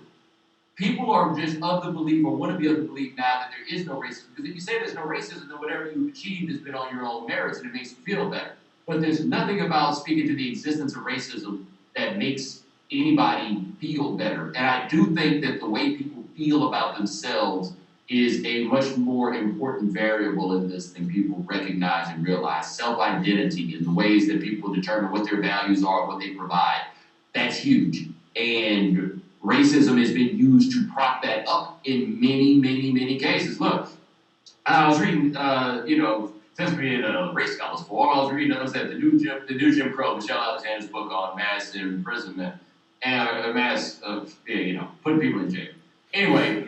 people are just of the belief, or want to be of the belief now, that there is no racism. Because if you say there's no racism, then whatever you've achieved has been on your own merits and it makes you feel better. But there's nothing about speaking to the existence of racism that makes anybody feel better. And I do think that the way people feel about themselves is a much more important variable in this than people recognize and realize. Self-identity and the ways that people determine what their values are, what they provide. That's huge. And racism has been used to prop that up in many, many, many cases. Look, I was reading, since being a race scholars forum, I was reading, the new Jim Crow, Michelle Alexander's book on mass imprisonment and putting people in jail. Anyway,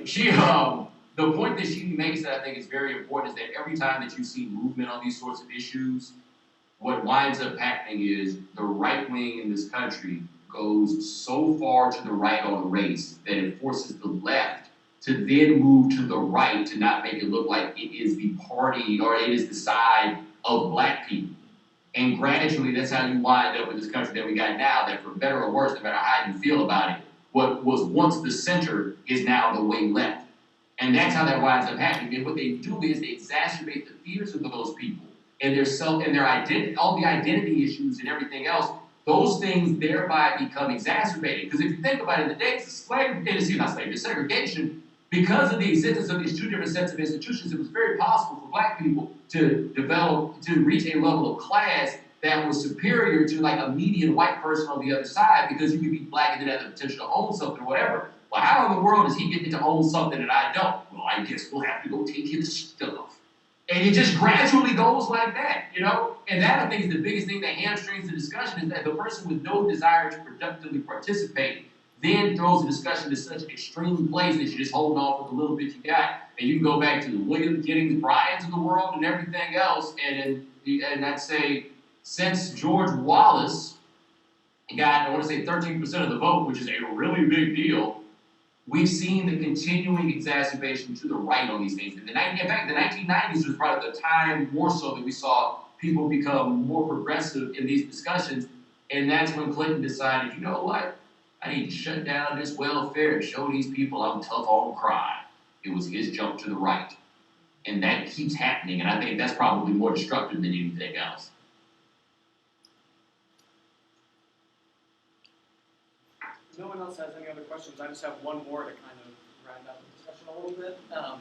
the point that she makes that I think is very important is that every time that you see movement on these sorts of issues, what winds up happening is the right wing in this country goes so far to the right on race that it forces the left to then move to the right to not make it look like it is the party or it is the side of black people. And gradually, that's how you wind up with this country that we got now, that for better or worse, no matter how you feel about it, what was once the center is now the way left. And that's how that winds up happening. And what they do is they exacerbate the fears of those people and their identity, all the identity issues and everything else those things thereby become exacerbated. Because if you think about it, the days of segregation, because of the existence of these two different sets of institutions, it was very possible for black people to reach a level of class that was superior to like a median white person on the other side, because you could be black and then have the potential to own something or whatever. Well, how in the world is he getting to own something that I don't? Well, I guess we'll have to go take his stuff. And it just gradually goes like that, you know? And that, I think, is the biggest thing that hamstrings the discussion, is that the person with no desire to productively participate then throws the discussion to such an extreme place that you're just holding off with the little bit you got. And you can go back to the William Giddings Bryans of the world and everything else, and I'd say since George Wallace got, I want to say 13% of the vote, which is a really big deal, we've seen the continuing exacerbation to the right on these things. In fact, the 1990s was probably the time more so that we saw people become more progressive in these discussions, and that's when Clinton decided, you know what, I need to shut down this welfare and show these people I'm tough on crime. It was his jump to the right. And that keeps happening, and I think that's probably more destructive than anything else. If no one else has any other questions, I just have one more to kind of round out the discussion a little bit. I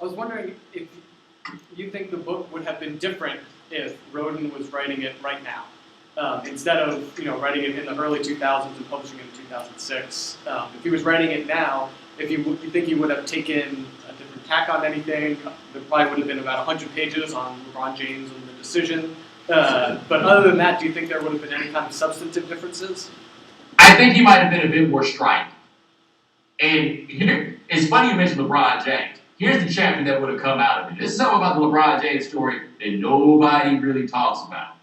was wondering if you think the book would have been different if Roden was writing it right now, instead of writing it in the early 2000s and publishing it in 2006. If he was writing it now, if you think he would have taken a different tack on anything, there probably would have been about 100 pages on LeBron James and the decision. But other than that, do you think there would have been any kind of substantive differences? I think he might have been a bit more striking. And here, it's funny you mentioned LeBron James. Here's the chapter that would have come out of it. This is something about the LeBron James story that nobody really talks about.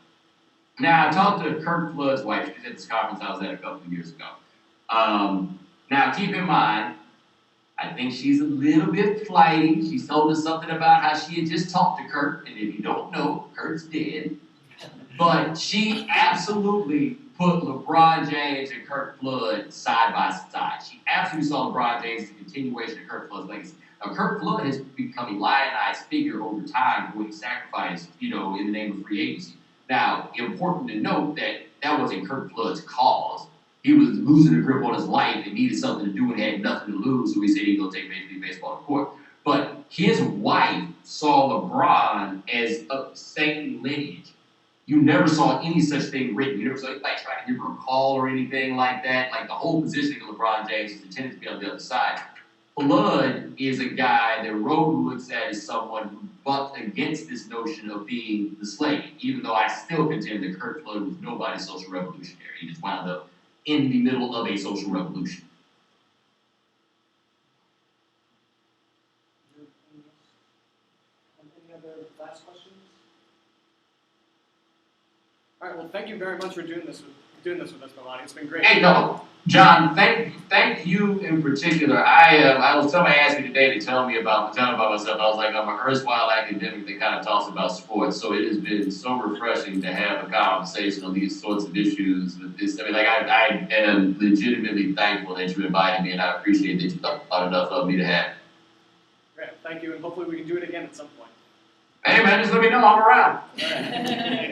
Now, I talked to Kirk Flood's wife. She was at this conference I was at a couple of years ago. Now, keep in mind, I think she's a little bit flighty. She's told us something about how she had just talked to Kirk, and if you don't know, Kirk's dead. But she absolutely put LeBron James and Kirk Flood side by side. She absolutely saw LeBron James as a continuation of Kirk Flood's legacy. Now, Kirk Flood has become a lionized figure over time for what he sacrificed, in the name of free agency. Now, important to note that that wasn't Kirk Flood's cause. He was losing the grip on his life and needed something to do and had nothing to lose, so he said he'd go take Major League Baseball to court. But his wife saw LeBron as of same lineage. You never saw any such thing written. You never saw like trying to give her a call or anything like that. Like the whole positioning of LeBron James is intended to be on the other side. Flood is a guy that Roden looks at as someone who bucked against this notion of being the slave, even though I still contend that Kirk Flood was nobody's social revolutionary. He just wound up in the middle of a social revolution. Any other last questions? All right. Well, thank you very much for doing this with us, Bomani. It's been great. Hey, no, John. Thank you in particular. Somebody asked me today to tell me about myself. I was like, I'm an erstwhile academic that kind of talks about sports. So it has been so refreshing to have a conversation on these sorts of issues with this. I mean, like I am legitimately thankful that you invited me, and I appreciate that you thought enough of me to have it. Great. Thank you, and hopefully we can do it again at some point. Hey man, just let me know. I'm around. All right.